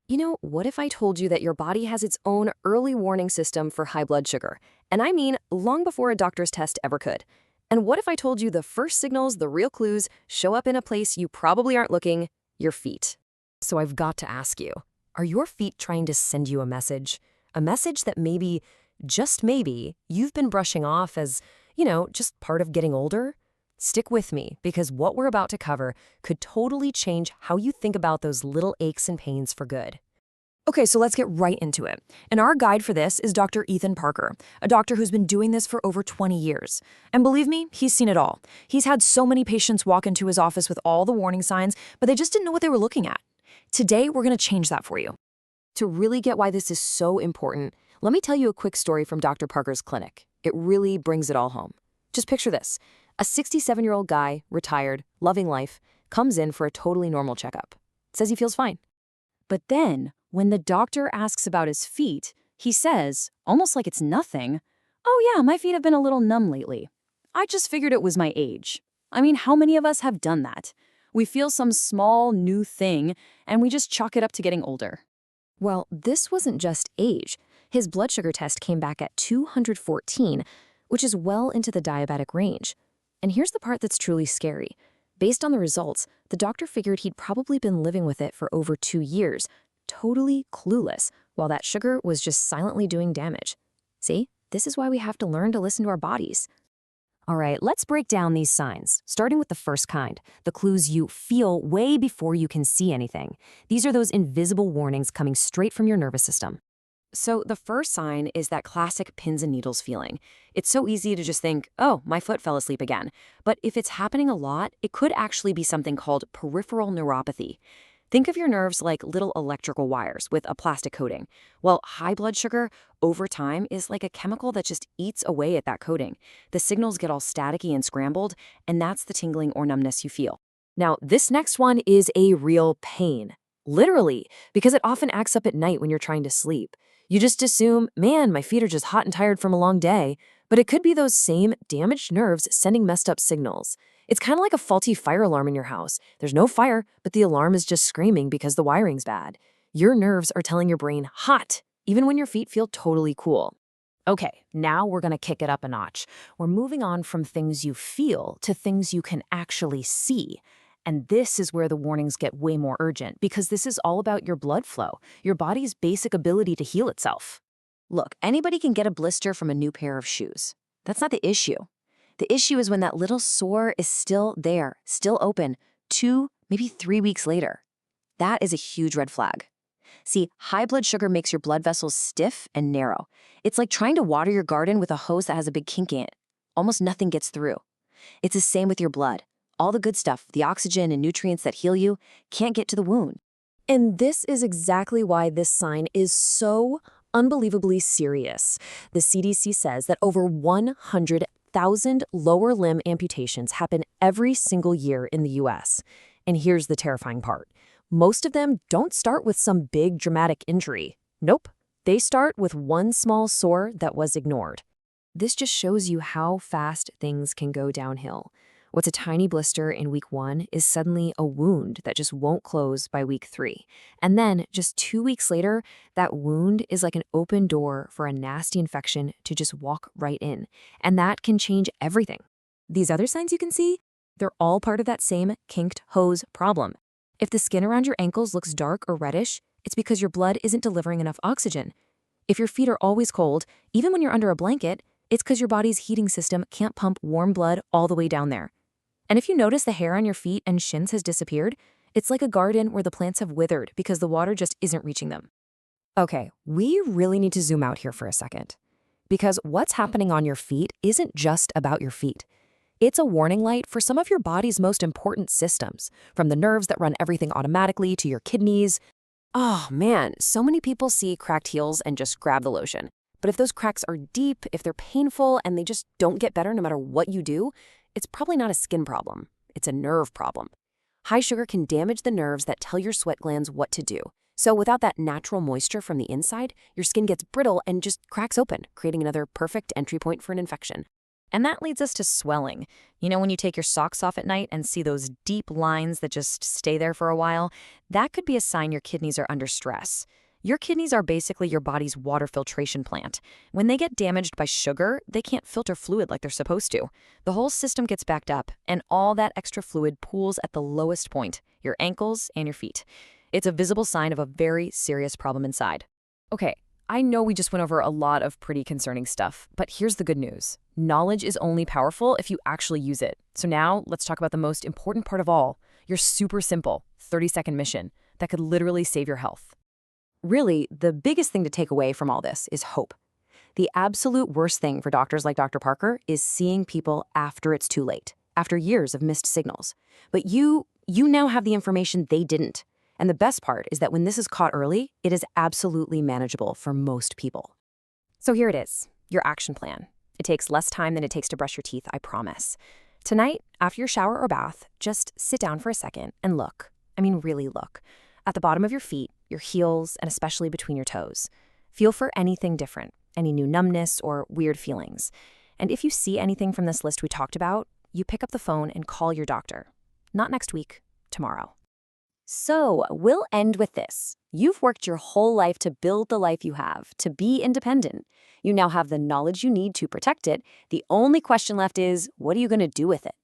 What if I told you that your body has its own early warning system for high blood sugar? And I mean, long before a doctor's test ever could. And what if I told you the first signals, the real clues, show up in a place you probably aren't looking, your feet? So I've got to ask you, are your feet trying to send you a message? A message that maybe, just maybe, you've been brushing off as, just part of getting older? Stick with me, because what we're about to cover could totally change how you think about those little aches and pains for good. Okay, so let's get right into it. And our guide for this is Dr. Ethan Parker, a doctor who's been doing this for over 20 years. And believe me, he's seen it all. He's had so many patients walk into his office with all the warning signs, but they just didn't know what they were looking at. Today, we're going to change that for you. To really get why this is so important, let me tell you a quick story from Dr. Parker's clinic. It really brings it all home. Just picture this. A 67-year-old guy, retired, loving life, comes in for a totally normal checkup. Says he feels fine. But then, when the doctor asks about his feet, he says, almost like it's nothing, "Oh yeah, my feet have been a little numb lately. I just figured it was my age." I mean, how many of us have done that? We feel some small, new thing, and we just chalk it up to getting older. Well, this wasn't just age. His blood sugar test came back at 214, which is well into the diabetic range. And here's the part that's truly scary. Based on the results, the doctor figured he'd probably been living with it for over 2 years, totally clueless, while that sugar was just silently doing damage. See, this is why we have to learn to listen to our bodies. All right, let's break down these signs, starting with the first kind, the clues you feel way before you can see anything. These are those invisible warnings coming straight from your nervous system. So the first sign is that classic pins and needles feeling. It's so easy to just think, oh, my foot fell asleep again. But if it's happening a lot, it could actually be something called peripheral neuropathy. Think of your nerves like little electrical wires with a plastic coating. Well, high blood sugar, over time, is like a chemical that just eats away at that coating. The signals get all staticky and scrambled, and that's the tingling or numbness you feel. Now, this next one is a real pain. Literally, because it often acts up at night when you're trying to sleep. You just assume, man, my feet are just hot and tired from a long day, but it could be those same damaged nerves sending messed up signals. It's kind of like a faulty fire alarm in your house. There's no fire, but the alarm is just screaming because the wiring's bad. Your nerves are telling your brain hot, even when your feet feel totally cool. Okay, now we're going to kick it up a notch. We're moving on from things you feel to things you can actually see. And this is where the warnings get way more urgent, because this is all about your blood flow, your body's basic ability to heal itself. Look, anybody can get a blister from a new pair of shoes. That's not the issue. The issue is when that little sore is still there, still open, 2, maybe 3 weeks later. That is a huge red flag. See, high blood sugar makes your blood vessels stiff and narrow. It's like trying to water your garden with a hose that has a big kink in it. Almost nothing gets through. It's the same with your blood. All the good stuff, the oxygen and nutrients that heal you, can't get to the wound. And this is exactly why this sign is so unbelievably serious. The CDC says that over 100,000 lower limb amputations happen every single year in the US. And here's the terrifying part. Most of them don't start with some big dramatic injury. Nope. They start with one small sore that was ignored. This just shows you how fast things can go downhill. What's a tiny blister in week 1 is suddenly a wound that just won't close by week 3. And then, just 2 weeks later, that wound is like an open door for a nasty infection to just walk right in. And that can change everything. These other signs you can see, they're all part of that same kinked hose problem. If the skin around your ankles looks dark or reddish, it's because your blood isn't delivering enough oxygen. If your feet are always cold, even when you're under a blanket, it's because your body's heating system can't pump warm blood all the way down there. And if you notice the hair on your feet and shins has disappeared, it's like a garden where the plants have withered because the water just isn't reaching them. Okay, we really need to zoom out here for a second. Because what's happening on your feet isn't just about your feet. It's a warning light for some of your body's most important systems, from the nerves that run everything automatically to your kidneys. Oh man, so many people see cracked heels and just grab the lotion. But if those cracks are deep, if they're painful, and they just don't get better no matter what you do, it's probably not a skin problem. It's a nerve problem. High sugar can damage the nerves that tell your sweat glands what to do. So without that natural moisture from the inside, your skin gets brittle and just cracks open, creating another perfect entry point for an infection. And that leads us to swelling. You know, when you take your socks off at night and see those deep lines that just stay there for a while, that could be a sign your kidneys are under stress. Your kidneys are basically your body's water filtration plant. When they get damaged by sugar, they can't filter fluid like they're supposed to. The whole system gets backed up, and all that extra fluid pools at the lowest point, your ankles and your feet. It's a visible sign of a very serious problem inside. Okay, I know we just went over a lot of pretty concerning stuff, but here's the good news. Knowledge is only powerful if you actually use it. So now let's talk about the most important part of all, your super simple 30-second mission that could literally save your health. Really, the biggest thing to take away from all this is hope. The absolute worst thing for doctors like Dr. Parker is seeing people after it's too late, after years of missed signals. But you now have the information they didn't. And the best part is that when this is caught early, it is absolutely manageable for most people. So here it is, your action plan. It takes less time than it takes to brush your teeth, I promise. Tonight, after your shower or bath, just sit down for a second and look. I mean, really look. At the bottom of your feet, your heels, and especially between your toes. Feel for anything different, any new numbness or weird feelings. And if you see anything from this list we talked about, you pick up the phone and call your doctor. Not next week, tomorrow. So, we'll end with this. You've worked your whole life to build the life you have, to be independent. You now have the knowledge you need to protect it. The only question left is, what are you going to do with it?